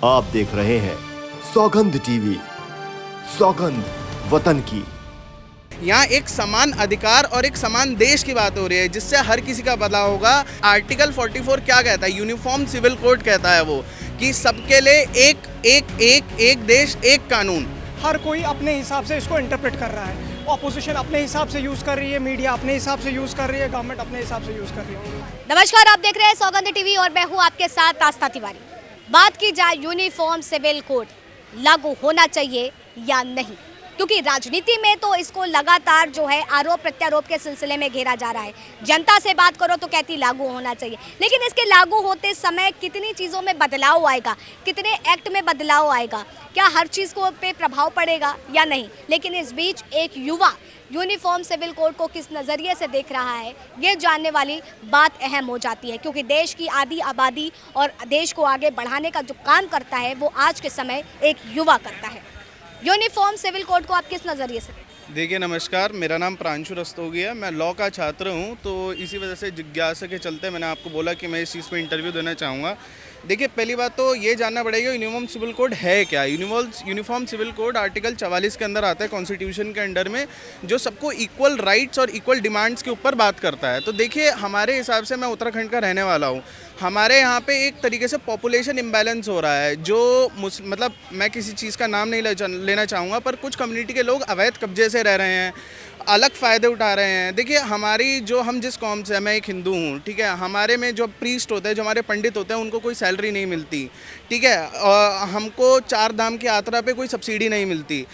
आप देख रहे हैं सौगंध टीवी, सौगंध वतन की। यहाँ एक समान अधिकार और एक समान देश की बात हो रही है जिससे हर किसी का भला होगा। आर्टिकल 44 क्या कहता है? यूनिफॉर्म सिविल कोड कहता है वो कि सबके लिए एक देश एक कानून। हर कोई अपने हिसाब से इसको इंटरप्रेट कर रहा है। ऑपोजिशन अपने हिसाब से यूज़ कर रही है, मीडिया अपने हिसाब से यूज़ कर रही है, गवर्नमेंट अपने हिसाब से यूज़ कर रही है। नमस्कार, आप देख रहे हैं सौगंध टीवी और मैं हूँ आपके साथ आस्था तिवारी। बात की जाए यूनिफॉर्म सिविल कोड लागू होना चाहिए या नहीं, क्योंकि राजनीति में तो इसको लगातार जो है आरोप प्रत्यारोप के सिलसिले में घेरा जा रहा है। जनता से बात करो तो कहती लागू होना चाहिए, लेकिन इसके लागू होते समय कितनी चीज़ों में बदलाव आएगा, कितने एक्ट में बदलाव आएगा, क्या हर चीज़ को पे प्रभाव पड़ेगा या नहीं। लेकिन इस बीच एक युवा यूनिफॉर्म सिविल कोड को किस नज़रिए से देख रहा है, ये जानने वाली बात अहम हो जाती है, क्योंकि देश की आधी आबादी और देश को आगे बढ़ाने का जो काम करता है वो आज के समय एक युवा करता है। यूनिफॉर्म सिविल कोड को आप किस नज़रिए से? देखिए नमस्कार, मेरा नाम प्रांशु रस्तोगी है, मैं लॉ का छात्र हूँ। तो इसी वजह से जिज्ञासा के चलते मैंने आपको बोला कि मैं इस चीज़ पे इंटरव्यू देना चाहूँगा। देखिए, पहली बात तो ये जानना पड़ेगा यूनिफॉर्म सिविल कोड है क्या। यूनिफॉर्म सिविल कोड आर्टिकल 44 के अंदर आता है, कॉन्स्टिट्यूशन के अंडर में, जो सबको इक्वल राइट्स और इक्वल डिमांड्स के ऊपर बात करता है। तो देखिए, हमारे हिसाब से, मैं उत्तराखंड का रहने वाला हूँ, हमारे यहाँ पे एक तरीके से पॉपुलेशन इम्बैलेंस हो रहा है। जो मतलब मैं किसी चीज़ का नाम नहीं लेना चाहूँगा, पर कुछ कम्युनिटी के लोग अवैध कब्जे से रह रहे हैं, अलग फ़ायदे उठा रहे हैं। देखिए, हम जिस कौम से, मैं एक हिंदू हूँ, ठीक है, हमारे में जो प्रीस्ट होते हैं, जो हमारे पंडित होते हैं, उनको कोई सैलरी नहीं मिलती, ठीक है, और हमको 4 धाम की यात्रा पे कोई सब्सिडी नहीं मिलती।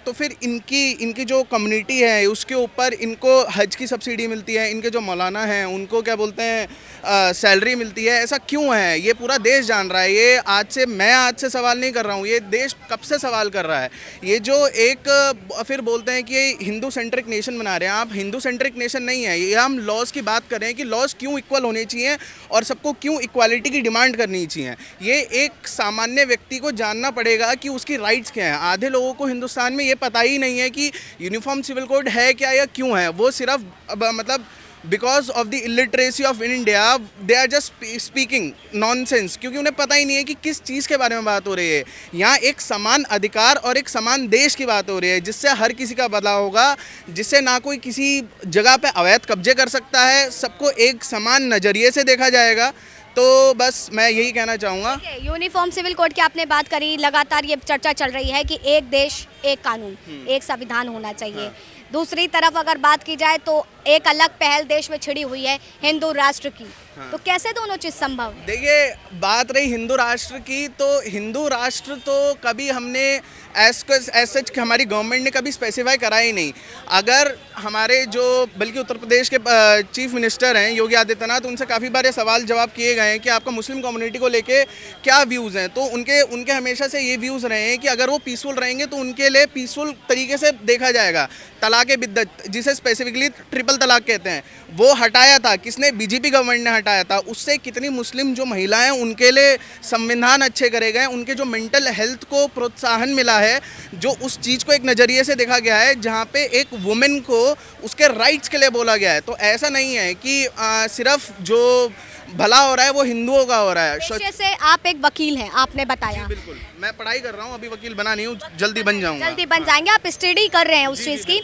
तो फिर इनकी जो कम्युनिटी है उसके ऊपर इनको हज की सब्सिडी मिलती है, इनके जो मौलाना हैं उनको क्या बोलते हैं सैलरी मिलती है। ऐसा क्यों है? ये पूरा देश जान रहा है। ये मैं आज से सवाल नहीं कर रहा हूँ, ये देश कब से सवाल कर रहा है। ये जो फिर बोलते हैं कि हिंदू सेंट्रिक नेशन बना रहे हैं, आप हिंदू सेंट्रिक नेशन नहीं है। ये हम लॉज की बात कर रहे हैं कि लॉज क्यों इक्वल होने चाहिए और सबको क्यों इक्वालिटी की डिमांड करनी चाहिए। ये एक सामान्य व्यक्ति को जानना पड़ेगा कि उसकी राइट्स क्या हैं। आधे लोगों को हिंदुस्तान में ये पता ही नहीं है कि यूनिफॉर्म सिविल कोड है क्या या क्यों है। वो सिर्फ मतलब because of the illiteracy of in India they are just speaking nonsense, क्योंकि उन्हें पता ही नहीं है कि किस चीज़ के बारे में बात हो रही है। यहाँ एक समान अधिकार और एक समान देश की बात हो रही है जिससे हर किसी का भला होगा, जिससे ना कोई किसी जगह पे अवैध कब्जे कर सकता है, सबको एक समान नज़रिए से देखा जाएगा। तो बस मैं यही कहना चाहूँगा। यूनिफॉर्म सिविल कोड की आपने बात करी, लगातार ये चर्चा चल रही है कि एक देश एक कानून, एक संविधान होना चाहिए। हाँ। दूसरी तरफ अगर बात की जाए तो एक अलग पहल देश में छिड़ी हुई है हिंदू राष्ट्र की। हाँ। तो कैसे दोनों चीज़ संभव है? देखिए, बात रही हिंदू राष्ट्र की, तो हिंदू राष्ट्र तो कभी हमने सच हमारी गवर्नमेंट ने कभी स्पेसिफाई करा ही नहीं। अगर हमारे जो बल्कि उत्तर प्रदेश के चीफ मिनिस्टर हैं योगी आदित्यनाथ, उनसे काफ़ी बार ये सवाल जवाब किए गए हैं कि आपका मुस्लिम कम्युनिटी को लेके क्या व्यूज़ हैं। तो उनके हमेशा से ये व्यूज़ रहे हैं कि अगर वो पीसफुल रहेंगे तो उनके लिए पीसफुल तरीके से देखा जाएगा। तलाक़ बिद्दत, जिसे स्पेसिफिकली ट्रिपल तलाक कहते हैं, वो हटाया था किसने? बीजेपी गवर्नमेंट ने हटाया था। उससे कितनी मुस्लिम जो महिलाएं, उनके लिए संविधान अच्छे करे गए, उनके जो मेंटल हेल्थ को प्रोत्साहन मिला है, जो उस चीज़ को एक नज़रिए से देखा गया है जहाँ पे एक वुमेन को उसके राइट्स के लिए बोला गया है। तो ऐसा नहीं है कि सिर्फ जो भला हो रहा है वो हिंदुओं का हो रहा है। पेशे से आप एक वकील हैं, आपने बताया। बिल्कुल, मैं पढ़ाई कर रहा हूँ, अभी वकील बना नहीं हूँ, जल्दी बन जाऊँगा। जल्दी बन जाएंगे, आप स्टडी कर रहे हैं उस चीज़ की।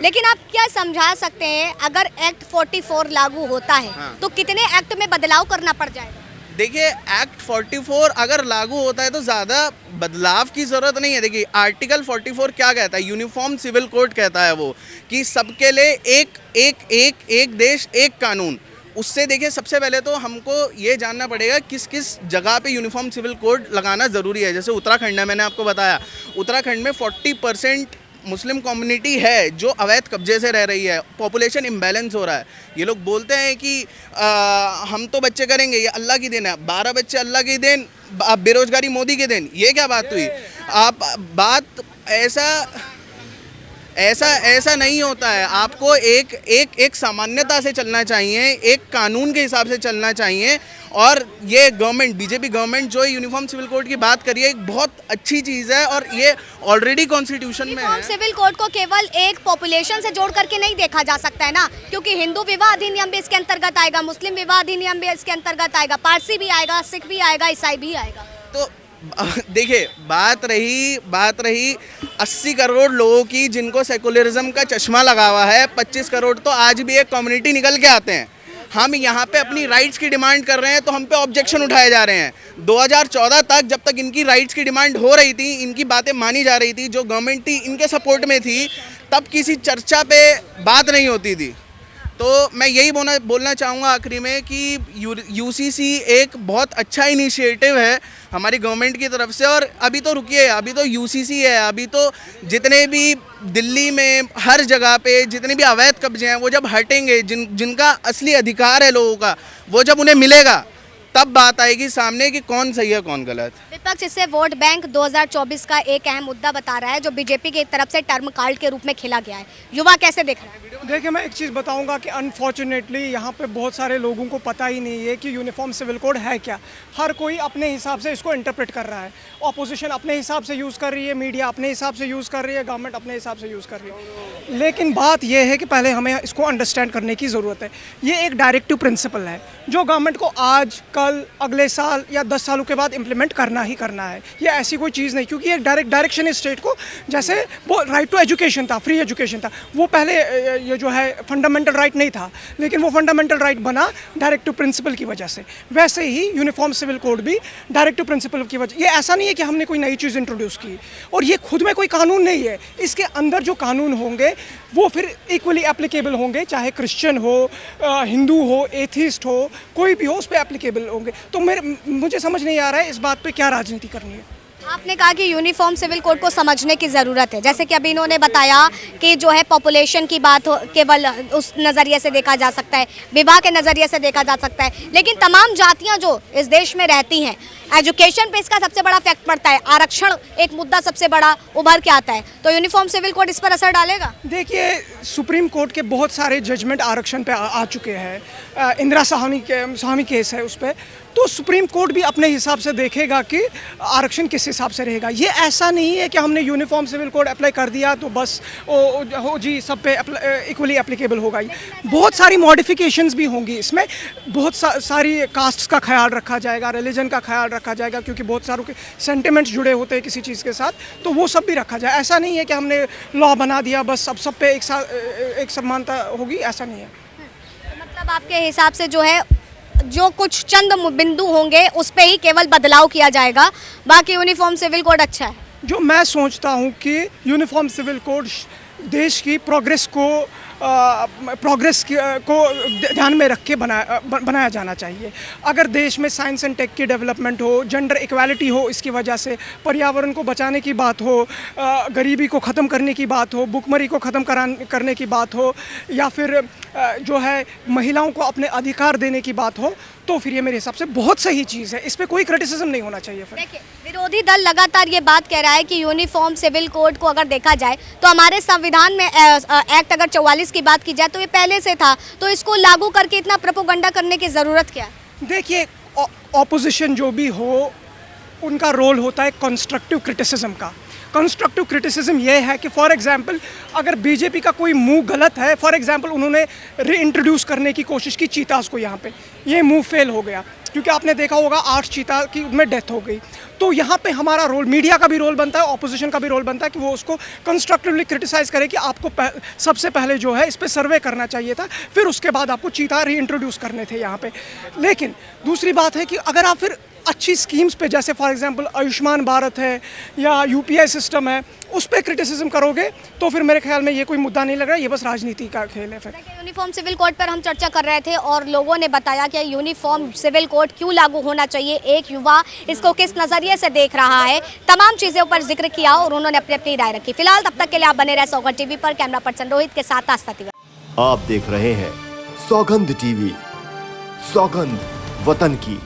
लेकिन आप क्या समझा सकते हैं, अगर एक्ट 44 लागू होता है हाँ। तो कितने एक्ट में बदलाव करना पड़ जाएगा? देखिए, एक्ट 44 अगर लागू होता है तो ज़्यादा बदलाव की ज़रूरत नहीं है। देखिए, आर्टिकल 44 क्या कहता है? यूनिफॉर्म सिविल कोड कहता है वो कि सबके लिए एक देश एक कानून। उससे देखिए, सबसे पहले तो हमको ये जानना पड़ेगा किस किस जगह पे यूनिफॉर्म सिविल कोड लगाना ज़रूरी है। जैसे उत्तराखंड है, मैंने आपको बताया, उत्तराखंड में 40% मुस्लिम कम्युनिटी है जो अवैध कब्जे से रह रही है। पॉपुलेशन इम्बैलेंस हो रहा है। ये लोग बोलते हैं कि हम तो बच्चे करेंगे, ये अल्लाह की देन है। 12 बच्चे अल्लाह की देन, बेरोजगारी मोदी की देन। ये क्या बात हुई? बात ऐसा नहीं होता है। आपको एक सामान्यता से चलना चाहिए, एक कानून के हिसाब से चलना चाहिए। और ये गवर्नमेंट, बीजेपी गवर्नमेंट जो यूनिफॉर्म सिविल कोड की बात करिए, एक बहुत अच्छी चीज़ है और ये ऑलरेडी कॉन्स्टिट्यूशन में है। यूनिफॉर्म सिविल कोड को केवल एक पॉपुलेशन से जोड़ करके नहीं देखा जा सकता है ना, क्योंकि हिंदू विवाह अधिनियम भी इसके अंतर्गत आएगा, मुस्लिम विवाह अधिनियम भी इसके अंतर्गत आएगा, पारसी भी आएगा, सिख भी आएगा, ईसाई भी आएगा। तो देखिए बात रही 80 करोड़ लोगों की जिनको सेकुलरिज्म का चश्मा लगा हुआ है। 25 करोड़ तो आज भी एक कम्युनिटी निकल के आते हैं। हम यहाँ पे अपनी राइट्स की डिमांड कर रहे हैं तो हम पे ऑब्जेक्शन उठाए जा रहे हैं। 2014 तक जब तक इनकी राइट्स की डिमांड हो रही थी, इनकी बातें मानी जा रही थी, जो गवर्नमेंट थी इनके सपोर्ट में थी, तब किसी चर्चा पे बात नहीं होती थी। तो मैं यही बोलना चाहूँगा आखिरी में कि यूसीसी एक बहुत अच्छा इनिशिएटिव है हमारी गवर्नमेंट की तरफ से। और अभी तो रुकिए, अभी तो यूसीसी है, अभी तो जितने भी दिल्ली में हर जगह पे जितने भी अवैध कब्जे हैं वो जब हटेंगे, जिनका असली अधिकार है लोगों का, वो जब उन्हें मिलेगा तब बात आएगी सामने कि कौन सही है कौन गलत। विपक्ष इसे वोट बैंक 2024 का एक अहम मुद्दा बता रहा है, जो बीजेपी की तरफ से टर्म कार्ड के रूप में खेला गया है। युवा कैसे देख रहा है? देखिए, मैं एक चीज़ बताऊंगा कि अनफॉर्चुनेटली यहाँ पे बहुत सारे लोगों को पता ही नहीं है कि यूनिफॉर्म सिविल कोड है क्या। हर कोई अपने हिसाब से इसको इंटरप्रेट कर रहा है। ऑपोजिशन अपने हिसाब से यूज़ कर रही है, मीडिया अपने हिसाब से यूज़ कर रही है, गवर्नमेंट अपने हिसाब से यूज़ कर रही है। लेकिन बात यह है कि पहले हमें इसको अंडरस्टैंड करने की ज़रूरत है। ये एक डायरेक्टिव प्रिंसिपल है जो गवर्नमेंट को आज, कल, अगले साल या 10 सालों के बाद इम्प्लीमेंट करना ही करना है। ये ऐसी कोई चीज़ नहीं, क्योंकि एक डायरेक्शन है स्टेट को। जैसे वो राइट टू एजुकेशन था, फ्री एजुकेशन था, वो पहले ये जो है फंडामेंटल राइट नहीं था, लेकिन वो फंडामेंटल राइट बना डायरेक्टिव प्रिंसिपल की वजह से। वैसे ही यूनिफॉर्म सिविल कोड भी डायरेक्टिव प्रिंसिपल की वजह। ये ऐसा नहीं है कि हमने कोई नई चीज़ इंट्रोड्यूस की, और ये खुद में कोई कानून नहीं है। इसके अंदर जो कानून होंगे वो फिर इक्वली एप्लीकेबल होंगे, चाहे क्रिश्चियन हो, हिंदू हो, एथिस्ट हो, कोई भी हो, उस पर एप्लीकेबल होंगे। तो मुझे समझ नहीं आ रहा है इस बात पे क्या राजनीति करनी है। आपने कहा कि यूनिफॉर्म सिविल कोड को समझने की ज़रूरत है। जैसे कि अभी इन्होंने बताया कि जो है पॉपुलेशन की बात हो, केवल उस नज़रिए से देखा जा सकता है, विवाह के नज़रिए से देखा जा सकता है, लेकिन तमाम जातियां जो इस देश में रहती हैं, एजुकेशन पे इसका सबसे बड़ा फैक्ट पड़ता है। आरक्षण एक मुद्दा सबसे बड़ा उभर के आता है, तो यूनिफॉर्म सिविल कोड इस पर असर डालेगा? देखिए, सुप्रीम कोर्ट के बहुत सारे जजमेंट आरक्षण पे आ चुके हैं। इंदिरा स्वामी केस है उस पर। तो सुप्रीम कोर्ट भी अपने हिसाब से देखेगा कि आरक्षण किस हिसाब से रहेगा। ये ऐसा नहीं है कि हमने यूनिफॉर्म सिविल कोड अप्लाई कर दिया तो बस हो जी, सब पे इक्वली एप्लीकेबल होगा। बहुत सारी मॉडिफिकेशंस भी होंगी इसमें। बहुत सारी कास्ट्स का ख्याल रखा जाएगा, रिलीजन का ख्याल रखा जाएगा, क्योंकि बहुत सारों के सेंटिमेंट्स जुड़े होते हैं किसी चीज़ के साथ, तो वो सब भी रखा जाए। ऐसा नहीं है कि हमने लॉ बना दिया बस सब पे एक समानता होगी, ऐसा नहीं है। मतलब आपके हिसाब से जो है, जो कुछ चंद बिंदु होंगे उस पे ही केवल बदलाव किया जाएगा, बाकी यूनिफॉर्म सिविल कोड अच्छा है। जो मैं सोचता हूँ कि यूनिफॉर्म सिविल कोड देश की प्रोग्रेस को ध्यान में रख के बनाया जाना चाहिए। अगर देश में साइंस एंड टेक की डेवलपमेंट हो, जेंडर इक्वालिटी हो, इसकी वजह से पर्यावरण को बचाने की बात हो, गरीबी को ख़त्म करने की बात हो, भुखमरी को ख़त्म करने की बात हो, या फिर जो है महिलाओं को अपने अधिकार देने की बात हो, तो फिर ये मेरे हिसाब से बहुत सही चीज़ है। इस पर कोई क्रिटिसिज्म नहीं होना चाहिए। फिर देखिए, विरोधी दल लगातार ये बात कह रहा है कि यूनिफॉर्म सिविल कोड को अगर देखा जाए तो हमारे संविधान में एक्ट अगर 44 की बात की जाए तो ये पहले से था, तो इसको लागू करके इतना प्रोपेगेंडा करने की ज़रूरत क्या है? देखिए, ऑपोजिशन जो भी हो, उनका रोल होता है कंस्ट्रक्टिव क्रिटिसिज्म का। कंस्ट्रक्टिव क्रिटिसिज्म ये है कि फॉर एग्जांपल अगर बीजेपी का कोई मूव गलत है, फॉर एग्जांपल उन्होंने रीइंट्रोड्यूस करने की कोशिश की चीतास को, यहाँ पे ये मूव फेल हो गया, क्योंकि आपने देखा होगा 8 चीता की में डेथ हो गई। तो यहाँ पे हमारा रोल, मीडिया का भी रोल बनता है, ऑपोजिशन का भी रोल बनता है कि वो उसको कंस्ट्रक्टिवली क्रिटिसाइज़ करे कि आपको सबसे पहले जो है इस पर सर्वे करना चाहिए था, फिर उसके बाद आपको चीता रीइंट्रोड्यूस करने थे यहाँ पे। लेकिन दूसरी बात है कि अगर आप फिर अच्छी स्कीम्स पे, जैसे फॉर एग्जांपल आयुष्मान भारत है या यूपीआई सिस्टम है, उस पर क्रिटिसिज्म करोगे तो फिर मेरे ख्याल में ये कोई मुद्दा नहीं लग रहा है, ये बस राजनीति का खेल है। फिर यूनिफॉर्म सिविल कोड पर हम चर्चा कर रहे थे और लोगों ने बताया कि यूनिफॉर्म सिविल कोड क्यों लागू होना चाहिए, एक युवा इसको किस नज़रिए से देख रहा है, तमाम चीज़ों पर जिक्र किया और उन्होंने अपनी अपनी राय रखी। फिलहाल तब तक के लिए आप बने रहे सौगंध टीवी पर। कैमरा पर्सन रोहित के साथ आस्था तिवारी। आप देख रहे हैं सौगंध टीवी, सौगंध वतन की।